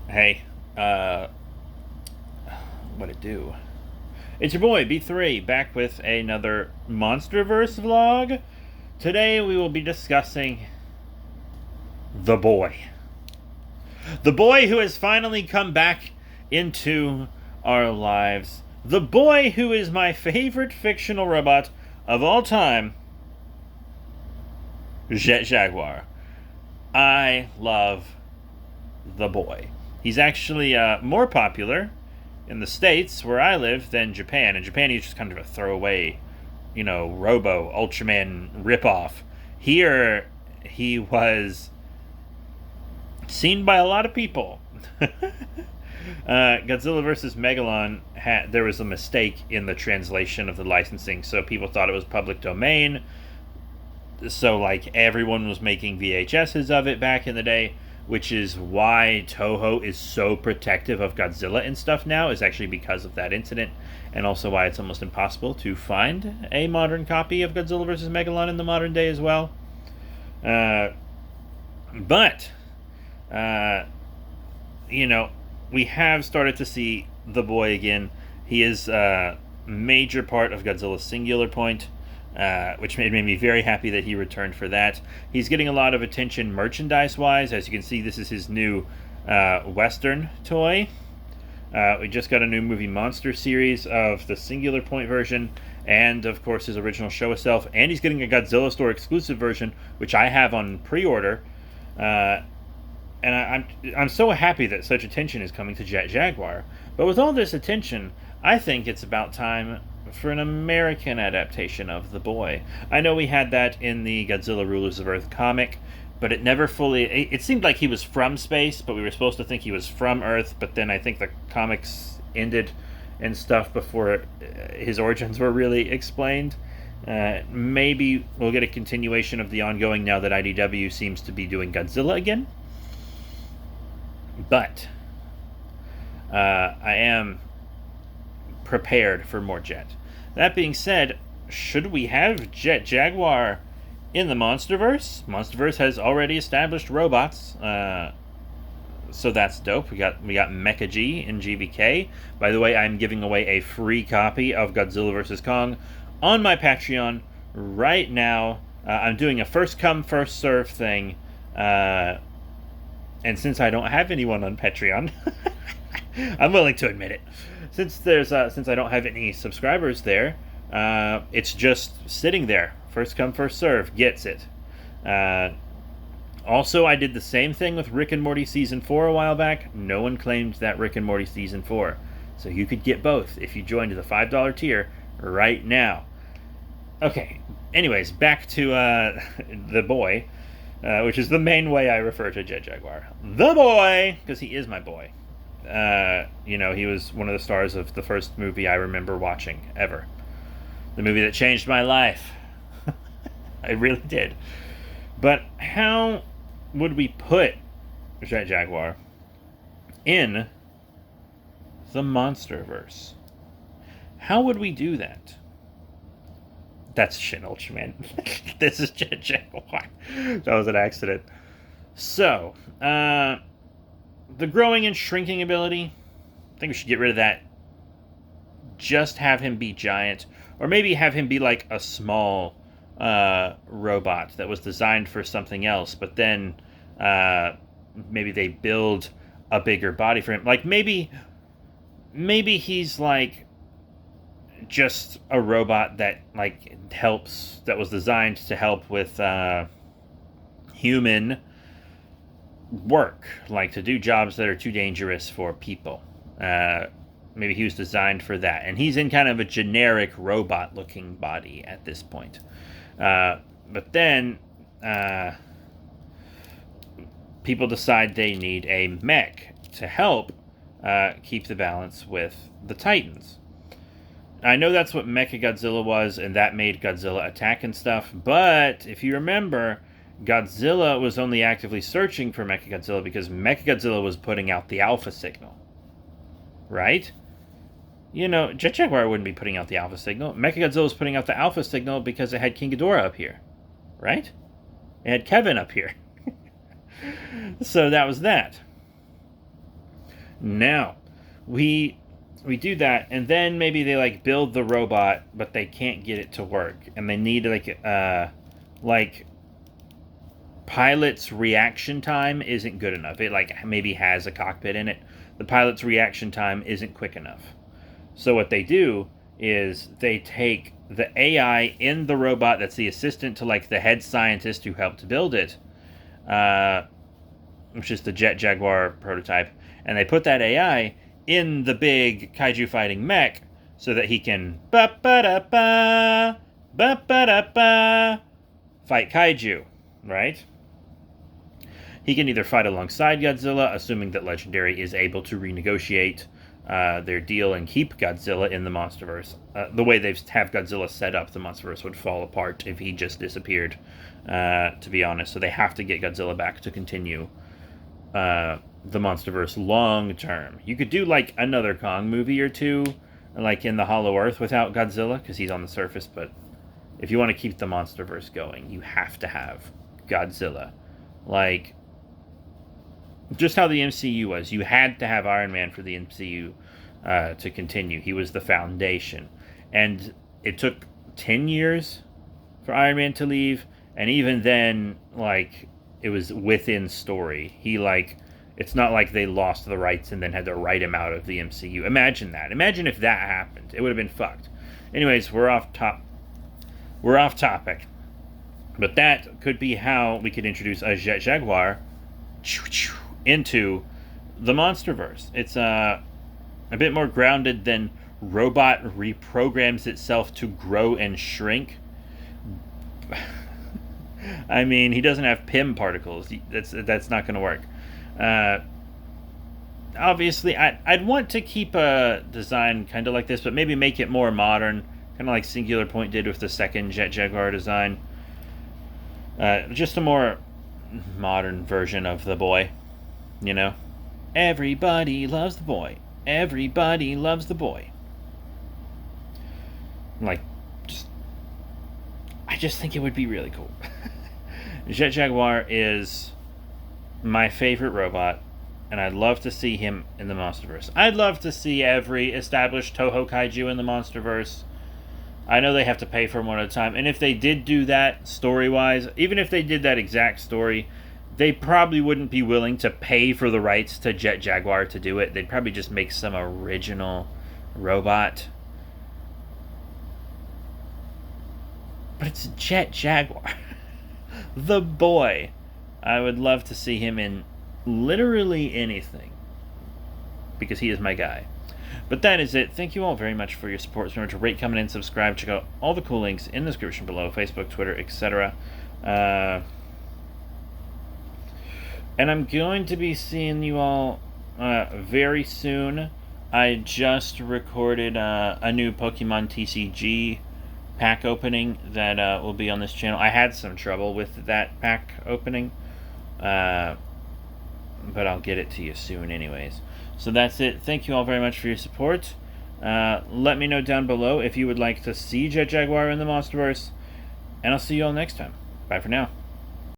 Hey, what it do? It's your boy B3 back with another Monsterverse vlog. Today we will be discussing the boy. The boy who has finally come back into our lives. The boy who is my favorite fictional robot of all time, Jaguar. I love the boy. He's actually more popular in the States where I live than Japan. In Japan, he's just kind of a throwaway, Robo Ultraman ripoff. Here, he was seen by a lot of people. Godzilla vs. Megalon there was a mistake in the translation of the licensing, so people thought it was public domain. So like everyone was making VHSs of it back in the day, which is why Toho is so protective of Godzilla and stuff now, is actually because of that incident, and also why it's almost impossible to find a modern copy of Godzilla vs. Megalon in the modern day as well. But you know, we have started to see the boy again. He is a major part of Godzilla's Singular Point, which made me very happy that he returned for that. He's getting a lot of attention merchandise-wise. As you can see, this is his new Western toy. We just got a new movie monster series of the Singular Point version, and of course his original Show Itself. And he's getting a Godzilla Store exclusive version, which I have on pre-order. And I'm so happy that such attention is coming to Jaguar. But with all this attention, I think it's about time for an American adaptation of The Boy. I know we had that in the Godzilla Rulers of Earth comic, but it never fully... It seemed like he was from space, but we were supposed to think he was from Earth, but then I think the comics ended and stuff before his origins were really explained. Maybe we'll get a continuation of the ongoing now that IDW seems to be doing Godzilla again. But I am prepared for more Jet. That being said, should we have Jaguar in the Monsterverse? Monsterverse has already established robots, so that's dope. We got Mecha G in GVK. By the way, I'm giving away a free copy of Godzilla vs. Kong on my Patreon right now. I'm doing a first come first serve thing. And since I don't have anyone on Patreon, I'm willing to admit it. Since I don't have any subscribers there, it's just sitting there. First come, first serve. Gets it. Also, I did the same thing with Rick and Morty Season 4 a while back. No one claimed that Rick and Morty Season 4. So you could get both if you joined the $5 tier right now. Okay, anyways, back to the boy. Which is the main way I refer to Jaguar. The boy! Because he is my boy. He was one of the stars of the first movie I remember watching, ever. The movie that changed my life. I really did. But how would we put Jaguar in the Monsterverse? How would we do that? That's Shin Ultraman. This is Jaguar. That was an accident. So, the growing and shrinking ability, I think we should get rid of that. Just have him be giant. Or maybe have him be like a small robot that was designed for something else, but then maybe they build a bigger body for him. Like maybe he's like just a robot that that was designed to help with human work, like to do jobs that are too dangerous for people. Maybe he was designed for that, and he's in kind of a generic robot looking body at this point. But then people decide they need a mech to help keep the balance with the Titans. I know that's what Mechagodzilla was, and that made Godzilla attack and stuff, but if you remember, Godzilla was only actively searching for Mechagodzilla because Mechagodzilla was putting out the alpha signal. Right? Jaguar wouldn't be putting out the alpha signal. Mechagodzilla was putting out the alpha signal because it had King Ghidorah up here. Right? It had Kevin up here. So that was that. Now, we we do that, and then maybe they like build the robot, but they can't get it to work, and they need like pilot's reaction time isn't good enough. It like maybe has a cockpit in it. The pilot's reaction time isn't quick enough. So what they do is they take the AI in the robot that's the assistant to like the head scientist who helped build it, which is the Jaguar prototype, and they put that AI in the big kaiju fighting mech so that he can fight kaiju, right? He can either fight alongside Godzilla, assuming that Legendary is able to renegotiate their deal and keep Godzilla in the Monsterverse. The way they have Godzilla set up, the Monsterverse would fall apart if he just disappeared, to be honest. So they have to get Godzilla back to continue the Monsterverse long term. You could do like another Kong movie or two, like in the Hollow Earth without Godzilla, because he's on the surface, but if you want to keep the Monsterverse going, you have to have Godzilla. Like, just how the MCU was. You had to have Iron Man for the MCU to continue. He was the foundation. And it took 10 years for Iron Man to leave, and even then, like, it was within story. He, like, it's not like they lost the rights and then had to write him out of the MCU. Imagine that. Imagine if that happened. It would have been fucked. Anyways, we're off topic. But that could be how we could introduce a Jaguar into the Monsterverse. It's a bit more grounded than robot reprograms itself to grow and shrink. I mean, he doesn't have PIM particles. That's not going to work. Obviously, I'd want to keep a design kind of like this, but maybe make it more modern, kind of like Singular Point did with the second Jaguar design. Just a more modern version of the boy, you know? Everybody loves the boy. Everybody loves the boy. Like, I just think it would be really cool. Jaguar is my favorite robot, and I'd love to see him in the Monsterverse. I'd love to see every established Toho Kaiju in the Monsterverse. I know they have to pay for them one at a time, and if they did do that story-wise, even if they did that exact story, they probably wouldn't be willing to pay for the rights to Jaguar to do it. They'd probably just make some original robot. But it's Jaguar. The boy. I would love to see him in literally anything, because he is my guy. But that is it. Thank you all very much for your support. Remember to rate, comment, and subscribe. Check out all the cool links in the description below. Facebook, Twitter, etc. And I'm going to be seeing you all very soon. I just recorded a new Pokemon TCG pack opening that will be on this channel. I had some trouble with that pack opening, but I'll get it to you soon anyways. So that's it. Thank you all very much for your support. Let me know down below if you would like to see Jaguar in the Monsterverse, and I'll see you all next time. Bye for now.